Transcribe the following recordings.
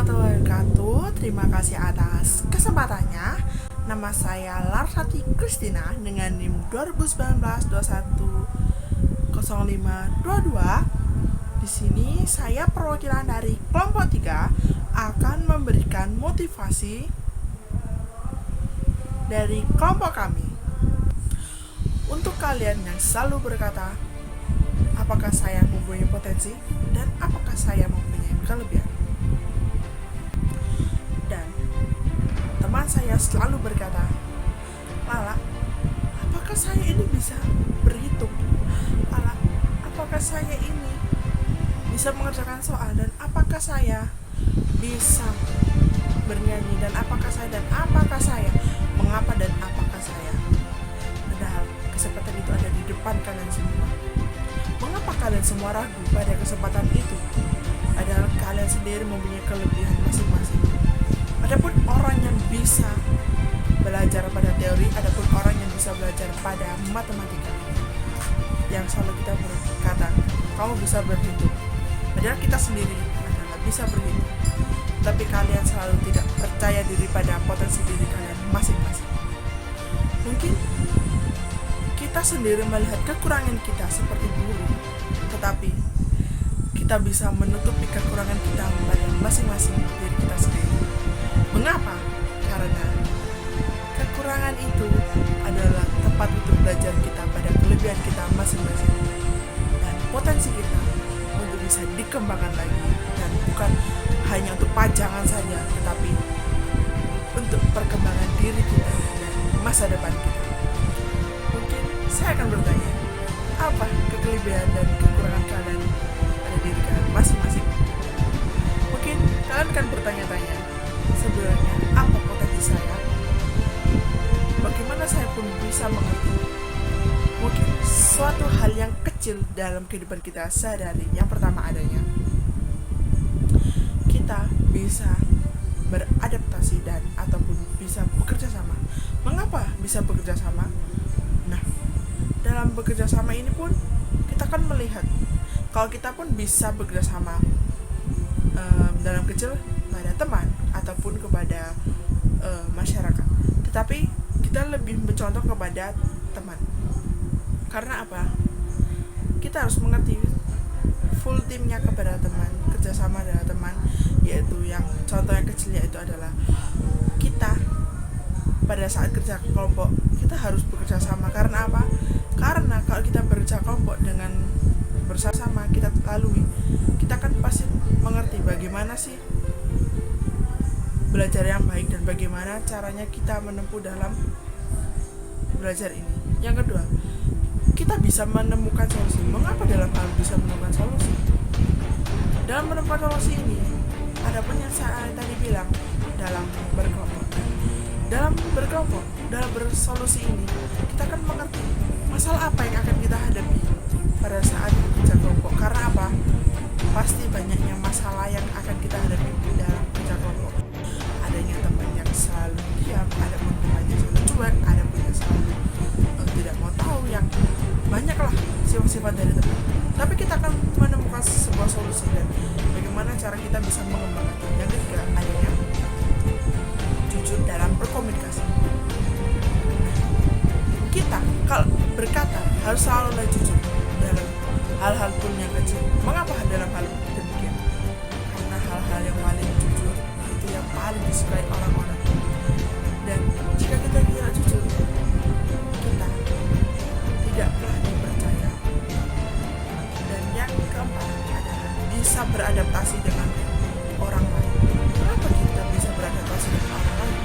warahmatullahi wabarakatuh. Terima kasih atas kesempatannya. Nama saya Larsati Kristina dengan NIM 2019-210522. Di sini saya perwakilan dari kelompok 3 akan memberikan motivasi dari kelompok kami. Untuk kalian yang selalu berkata, apakah saya mempunyai potensi dan apakah saya mempunyai kelebihan? Dan teman saya selalu berkata, Lala, apakah saya ini bisa berhitung? Lala, apakah saya ini bisa mengerjakan soal? Dan apakah saya bisa bernyanyi? Dan apakah saya mengapa dan apakah saya? Padahal kesempatan itu ada di depan kalian semua. Mengapa kalian semua ragu pada kesempatan itu? Padahal kalian sendiri mempunyai kelebihan masing-masing. Adapun orang yang bisa belajar pada teori, adapun orang yang bisa belajar pada matematika. Yang selalu kita berkata, kamu bisa berhitung. Padahal kita sendiri adalah bisa berhitung. Tapi kalian selalu tidak percaya diri pada potensi diri kalian masing-masing. Mungkin kita sendiri melihat kekurangan kita seperti guru, tetapi kita bisa menutupi kekurangan kita pada masing-masing diri kita sendiri. Mengapa? Karena kekurangan itu adalah tempat untuk belajar kita pada kelebihan kita masing-masing dan potensi kita untuk bisa dikembangkan lagi, dan bukan hanya untuk pajangan saja, tetapi untuk perkembangan diri kita dan masa depan kita. Mungkin saya akan bertanya, apa kelebihan dan kekurangan kalian pada diri kalian masing-masing? Mungkin kalian akan bertanya-tanya, sebenarnya apa potensi saya? Bagaimana saya pun bisa mengerti? Mungkin suatu hal yang kecil dalam kehidupan kita sehari-hari. Yang pertama adanya, kita bisa beradaptasi dan ataupun bisa bekerja sama. Mengapa bisa bekerja sama? Nah, dalam bekerja sama ini pun kita kan melihat kalau kita pun bisa bekerja sama dalam kecil pada teman ataupun kepada masyarakat. Tetapi kita lebih mencontoh kepada teman. Karena apa? Kita harus mengerti full timnya kepada teman, kerjasama dengan teman, yaitu yang contoh yang kecilnya itu adalah kita pada saat kerja kelompok kita harus bekerja sama. Karena apa? Karena kalau kita bekerja kelompok dengan bersama kita lalui, kita kan pasti mengerti bagaimana sih belajar yang baik dan bagaimana caranya kita menempuh dalam belajar ini. Yang kedua, kita bisa menemukan solusi. Mengapa dalam hal bisa menemukan solusi? Dalam menemukan solusi ini, ada pun yang saya tadi bilang dalam berkelompok. Dalam bersolusi ini, kita akan mengerti masalah apa yang akan kita hadapi pada saat kerja kelompok. Karena apa? Pasti banyaknya masalah yang akan kita hadapi dalam kerja kelompok. Adanya teman yang selalu diam, ada pun teman yang selalu cuek, ada pun yang selalu tidak mau tahu, yang banyaklah sifat-sifat dari teman. Tapi kita akan menemukan sebuah solusi dan bagaimana cara kita bisa mengembangkan. Yang ketiga, adanya jujur dalam berkomunikasi. Kita kalau berkata harus selalu jujur dalam hal-hal pun yang kecil. Mengapa dalam hal demikian? Karena hal-hal yang paling jujur itu yang paling disukai orang-orang. Dan jika kita tidak jujur, kita tidak pernah dipercaya. Dan yang keempat adalah bisa beradaptasi dengan orang lain. Kenapa kita bisa beradaptasi dengan orang lain?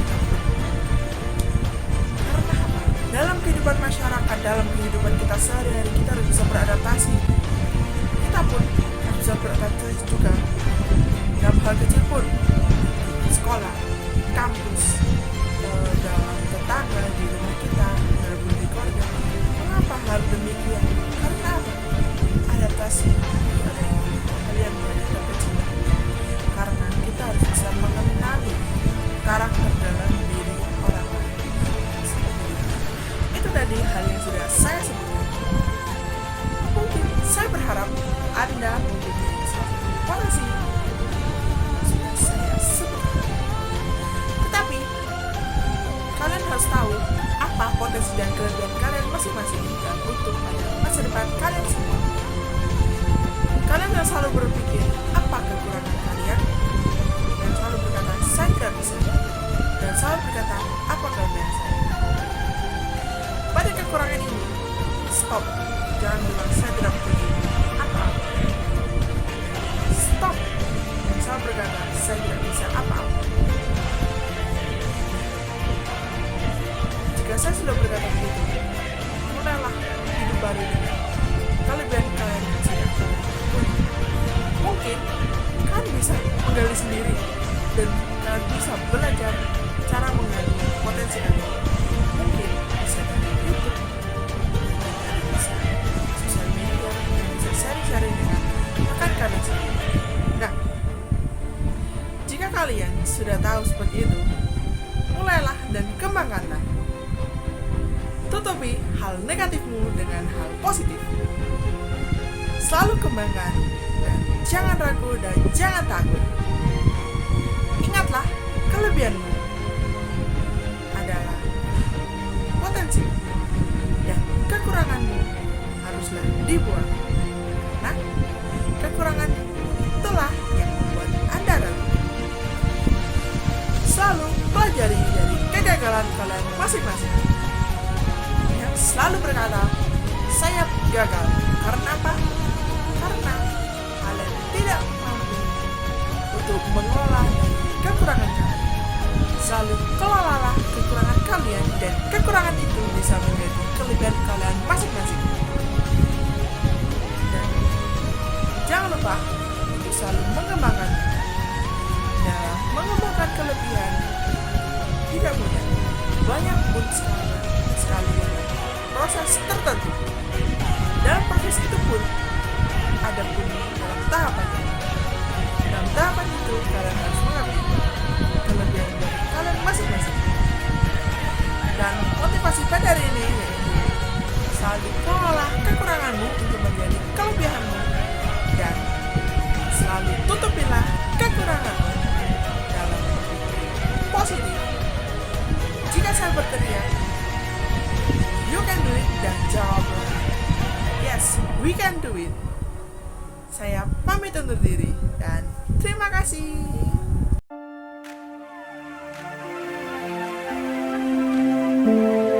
Karena apa? Dalam kehidupan masyarakat, dalam kehidupan kita sehari-hari, kita harus bisa beradaptasi. Kita pun harus bisa beradaptasi juga dalam hal kecil pun, sekolah, kampus, dalam tetangga, di rumah kita, dalam di keluarga. Mengapa hal demikian? Karena apa? Adaptasi adalah kalian yang kecil. Karena kita harus bisa mengenali karakter dalam diri orang lain. Itu tadi hal yang sudah saya sebutkan. Mungkin saya berharap Anda mempunyai satu potensi sudah saya kalian semua. Kalian yang selalu berpikir, apa kekurangan kalian? Dan selalu berkata, saya tidak bisa. Dan selalu berkata, apa kelebihan saya? Pada kekurangan ini, stop. Jangan bilang, saya tidak punya apa-apa. Stop. Dan selalu berkata, saya tidak bisa apa-apa. Jika saya sudah berkata begitu, mulailah hidup baru dengan kelebihan kalian yang sudah kalian punya. Mungkin kalian bisa menggali sendiri dan kalian bisa belajar cara menggali potensi kalian. Mungkin bisa dari YouTube, dari bisa sosial media, dan bisa sharing-sharing dengan rekan kalian sendiri. Nah, jika kalian sudah tahu seperti itu, mulailah dan kembangkanlah. Tutupi hal negatifmu dengan hal positif. Selalu kembangkan dan jangan ragu dan jangan takut. Ingatlah, kelebihanmu adalah potensi dan kekuranganmu haruslah dibuang. Karena kekurangan itulah yang membuat Anda ragu. Selalu pelajari dari kegagalan kalian masing-masing. Selalu berkata, saya gagal. Karena apa? Karena kalian tidak mampu untuk mengelola kekurangan kalian. Selalu kelolalah kekurangan kalian, dan kekurangan itu bisa menjadi kelebihan kalian masing-masing. Dan jangan lupa untuk selalu mengembangkan. Dalam mengembangkan kelebihan tidak mudah. Banyak pun sekali proses tertentu. Dalam proses itu pun ada pun dalam tahapan. Dalam tahapan itu kalian harus mengerti kelebihan dari kalian masing-masing. Dan motivasi pada hari ini yaitu selalu kelola kekuranganmu untuk menjadi kelebihanmu, dan selalu tutupilah kekuranganmu dalam positif. Jika saya berteriak, you can do it, dan jawablah, yes, we can do it. Saya pamit undur diri dan terima kasih.